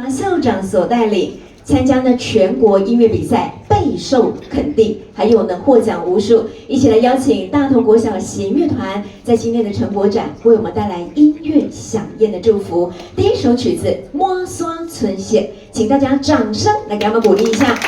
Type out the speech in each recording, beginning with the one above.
校长所带领参加呢全国音乐比赛，备受肯定，还有呢获奖无数。一起来邀请大同国小弦乐团在今天的成果展为我们带来音乐响宴的祝福。第一首曲子《摸刷村线》，请大家掌声来给他们鼓励一下。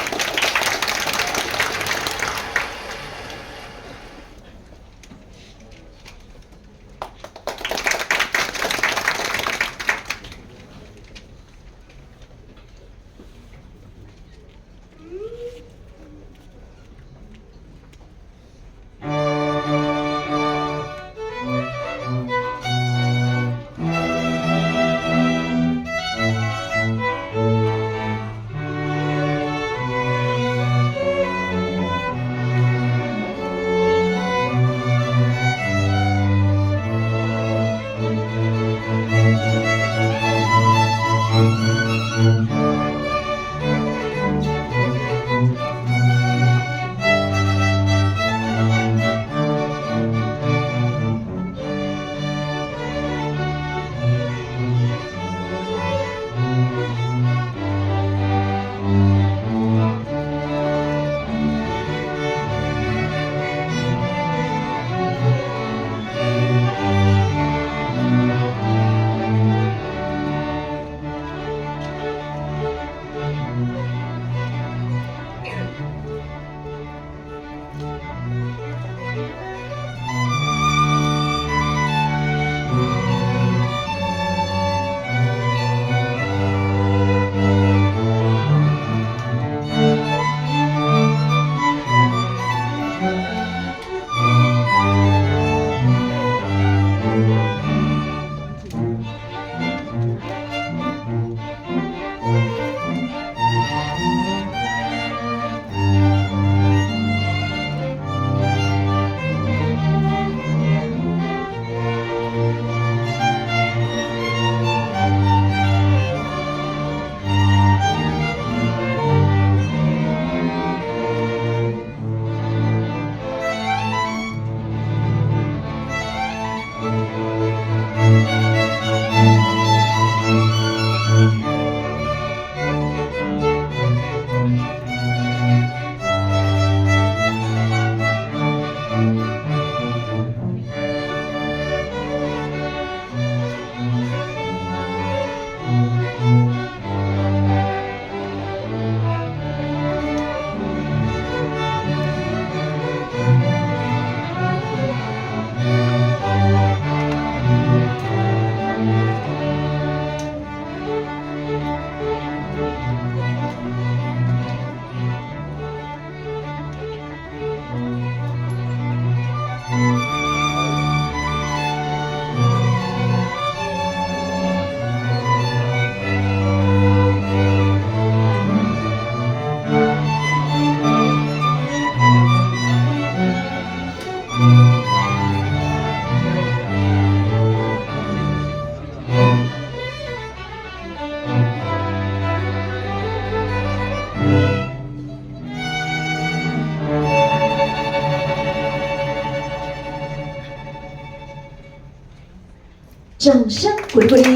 掌声鼓励鼓励！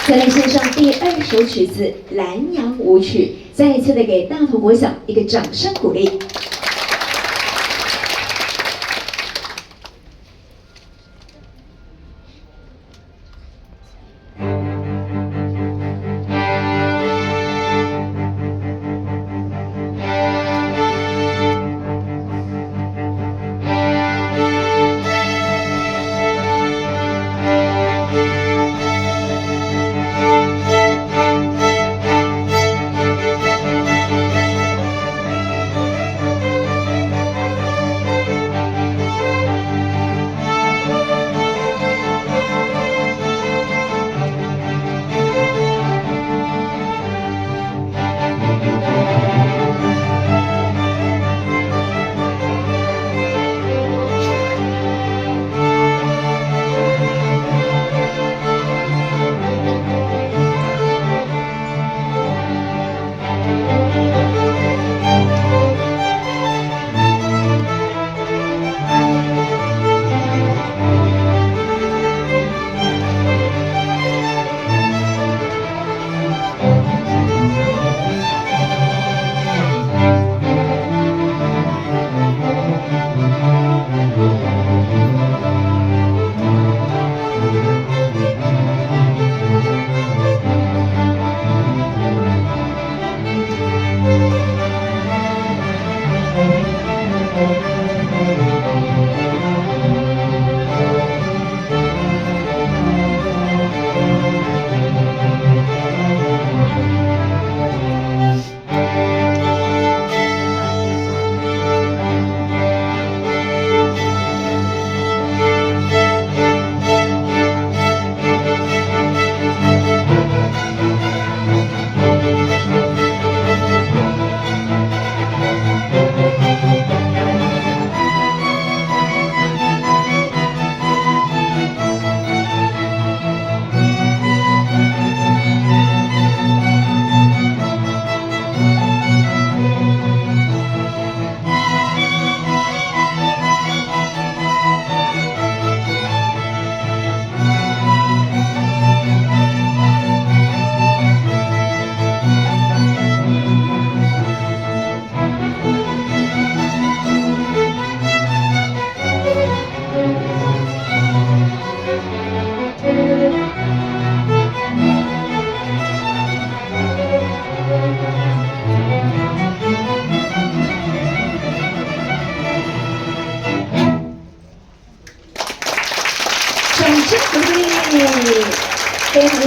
再来献上第二首曲子《蓝洋舞曲》，再一次的给大同国小一个掌声鼓励。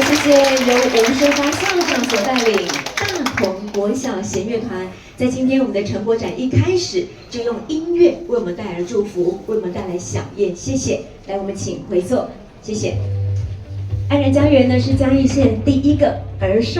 谢谢由吴秀发校长所带领大同国小弦乐团，在今天我们的成果展一开始就用音乐为我们带来祝福，为我们带来飨宴。谢谢，来我们请回座，谢谢。安仁家园呢是嘉义县第一个儿少